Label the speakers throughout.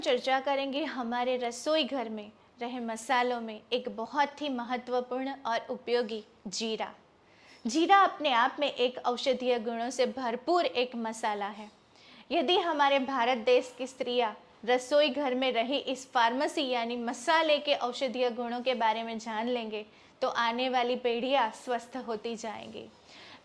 Speaker 1: चर्चा करेंगे हमारे रसोई घर में रहे मसालों में एक बहुत ही महत्वपूर्ण और उपयोगी जीरा। जीरा अपने आप में एक औषधीय गुणों से भरपूर एक मसाला है। यदि हमारे भारत देश की स्त्रियां रसोई घर में रही इस फार्मेसी यानी मसाले के औषधीय गुणों के बारे में जान लेंगे तो आने वाली पीढ़ियां स्वस्थ होती जाएंगी।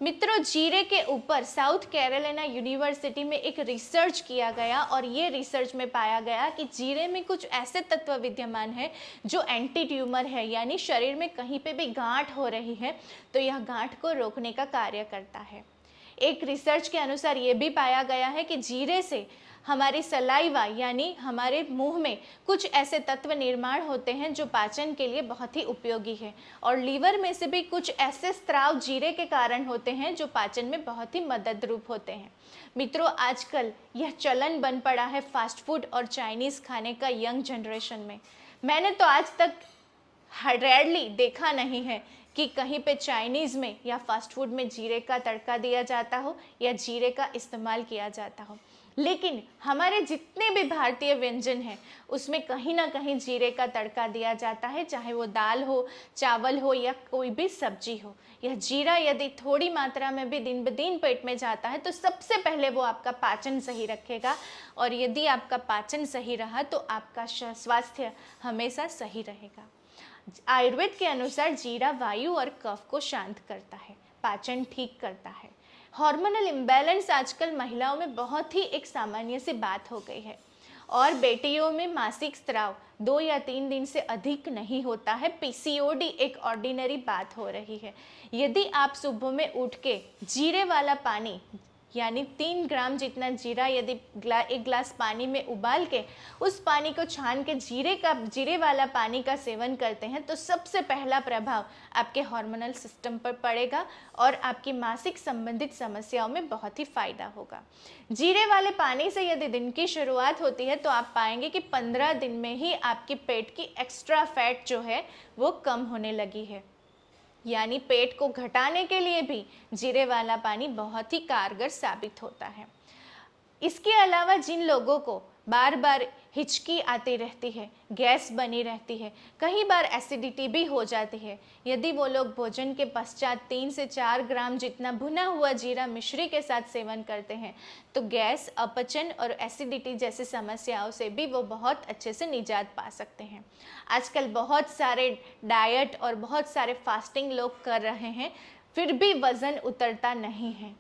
Speaker 1: मित्रों, जीरे के ऊपर साउथ कैरोलिना यूनिवर्सिटी में एक रिसर्च किया गया और ये रिसर्च में पाया गया कि जीरे में कुछ ऐसे तत्व विद्यमान है जो एंटी ट्यूमर है, यानी शरीर में कहीं पे भी गांठ हो रही है तो यह गांठ को रोकने का कार्य करता है। एक रिसर्च के अनुसार ये भी पाया गया है कि जीरे से हमारी सलाइवा यानी हमारे मुंह में कुछ ऐसे तत्व निर्माण होते हैं जो पाचन के लिए बहुत ही उपयोगी है, और लीवर में से भी कुछ ऐसे स्राव जीरे के कारण होते हैं जो पाचन में बहुत ही मदद रूप होते हैं। मित्रों, आजकल यह चलन बन पड़ा है फास्ट फूड और चाइनीज़ खाने का यंग जनरेशन में। मैंने तो आज तक रेयरली देखा नहीं है कि कहीं पे चाइनीज़ में या फास्ट फूड में जीरे का तड़का दिया जाता हो या जीरे का इस्तेमाल किया जाता हो, लेकिन हमारे जितने भी भारतीय व्यंजन हैं उसमें कहीं ना कहीं जीरे का तड़का दिया जाता है, चाहे वो दाल हो, चावल हो या कोई भी सब्जी हो। यह जीरा यदि थोड़ी मात्रा में भी दिन ब दिन पेट में जाता है तो सबसे पहले वो आपका पाचन सही रखेगा, और यदि आपका पाचन सही रहा तो आपका स्वास्थ्य हमेशा सही रहेगा। आयुर्वेद के अनुसार जीरा वायु और कफ को शांत करता है, पाचन ठीक करता है। हार्मोनल इम्बैलेंस आजकल महिलाओं में बहुत ही एक सामान्य सी बात हो गई है, और बेटियों में मासिक स्राव 2 या 3 दिन से अधिक नहीं होता है। पीसीओडी एक ऑर्डिनरी बात हो रही है। यदि आप सुबह में उठ के जीरे वाला पानी यानी 3 ग्राम जितना जीरा यदि एक ग्लास पानी में उबाल के उस पानी को छान के जीरे वाला पानी का सेवन करते हैं तो सबसे पहला प्रभाव आपके हार्मोनल सिस्टम पर पड़ेगा और आपकी मासिक संबंधित समस्याओं में बहुत ही फायदा होगा। जीरे वाले पानी से यदि दिन की शुरुआत होती है तो आप पाएंगे कि 15 दिन में ही आपके पेट की एक्स्ट्रा फैट जो है वो कम होने लगी है। यानी पेट को घटाने के लिए भी जीरे वाला पानी बहुत ही कारगर साबित होता है। इसके अलावा जिन लोगों को बार बार हिचकी आती रहती है, गैस बनी रहती है, कई बार एसिडिटी भी हो जाती है, यदि वो लोग भोजन के पश्चात 3 से 4 ग्राम जितना भुना हुआ जीरा मिश्री के साथ सेवन करते हैं तो गैस, अपचन और एसिडिटी जैसी समस्याओं से भी वो बहुत अच्छे से निजात पा सकते हैं। आजकल बहुत सारे डाइट और बहुत सारे फास्टिंग लोग कर रहे हैं, फिर भी वज़न उतरता नहीं है,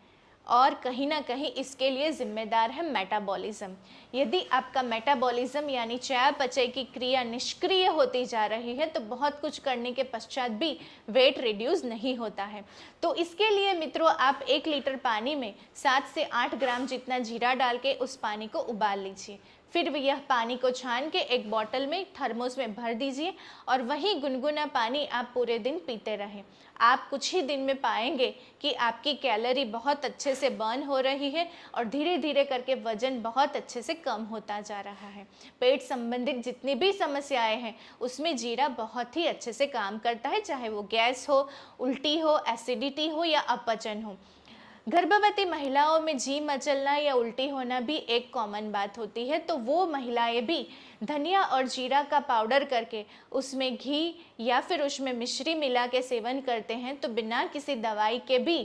Speaker 1: और कहीं ना कहीं इसके लिए जिम्मेदार है मेटाबॉलिज्म। यदि आपका मेटाबॉलिज्म यानी चयापचय की क्रिया निष्क्रिय होती जा रही है तो बहुत कुछ करने के पश्चात भी वेट रिड्यूस नहीं होता है। तो इसके लिए मित्रों, आप 1 लीटर पानी में 7 से 8 ग्राम जितना जीरा डाल के उस पानी को उबाल लीजिए। फिर यह पानी को छान के एक बॉटल में थर्मोस में भर दीजिए और वही गुनगुना पानी आप पूरे दिन पीते रहें। आप कुछ ही दिन में पाएंगे कि आपकी कैलोरी बहुत अच्छे से बर्न हो रही है और धीरे धीरे करके वजन बहुत अच्छे से कम होता जा रहा है। पेट संबंधित जितनी भी समस्याएं हैं उसमें जीरा बहुत ही अच्छे से काम करता है, चाहे वो गैस हो, उल्टी हो, एसिडिटी हो या अपचन हो। गर्भवती महिलाओं में जी मचलना या उल्टी होना भी एक कॉमन बात होती है, तो वो महिलाएं भी धनिया और जीरा का पाउडर करके उसमें घी या फिर उसमें मिश्री मिला के सेवन करते हैं तो बिना किसी दवाई के भी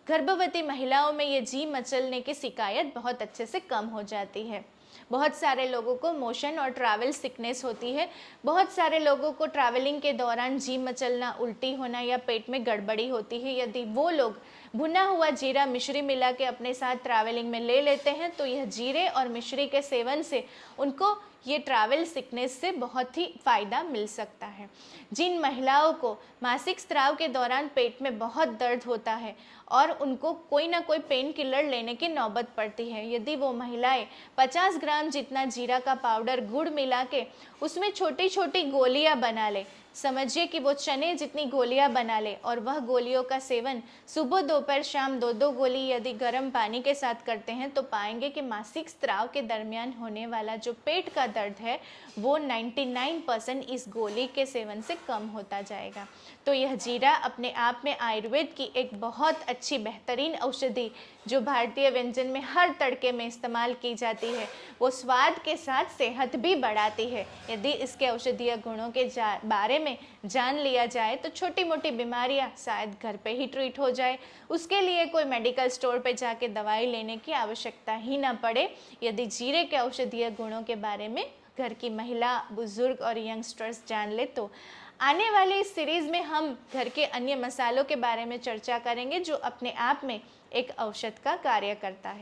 Speaker 1: गर्भवती महिलाओं में ये जी मचलने की शिकायत बहुत अच्छे से कम हो जाती है। बहुत सारे लोगों को मोशन और ट्रैवल सिकनेस होती है। बहुत सारे लोगों को ट्रैवलिंग के दौरान जी मचलना, उल्टी होना या पेट में गड़बड़ी होती है। यदि वो लोग भुना हुआ जीरा मिश्री मिला के अपने साथ ट्रैवलिंग में ले लेते हैं तो यह जीरे और मिश्री के सेवन से उनको ये ट्रैवल सिकनेस से बहुत ही फ़ायदा मिल सकता है। जिन महिलाओं को मासिक स्राव के दौरान पेट में बहुत दर्द होता है और उनको कोई ना कोई पेन किलर लेने की नौबत पड़ती है, यदि वो महिलाएं 50 ग्राम जितना जीरा का पाउडर गुड़ मिला के उसमें छोटी छोटी गोलियां बना ले, समझिए कि वो चने जितनी गोलियां बना ले और वह गोलियों का सेवन सुबह दोपहर शाम दो दो गोली यदि गर्म पानी के साथ करते हैं तो पाएंगे कि मासिक स्त्राव के दरमियान होने वाला जो पेट का दर्द है वो 99% इस गोली के सेवन से कम होता जाएगा। तो यह जीरा अपने आप में आयुर्वेद की एक बहुत अच्छी बेहतरीन औषधि जो भारतीय व्यंजन में हर तड़के में इस्तेमाल की जाती है, वो स्वाद के साथ सेहत भी बढ़ाती है। यदि इसके औषधीय गुणों के बारे में जान लिया जाए तो छोटी मोटी बीमारियां शायद घर पे ही ट्रीट हो जाए, उसके लिए कोई मेडिकल स्टोर पे जाके दवाई लेने की आवश्यकता ही ना पड़े। यदि जीरे के औषधीय गुणों के बारे में घर की महिला, बुजुर्ग और यंगस्टर्स जान ले तो आने वाली इस सीरीज में हम घर के अन्य मसालों के बारे में चर्चा करेंगे जो अपने आप में एक औषध का कार्य करता है।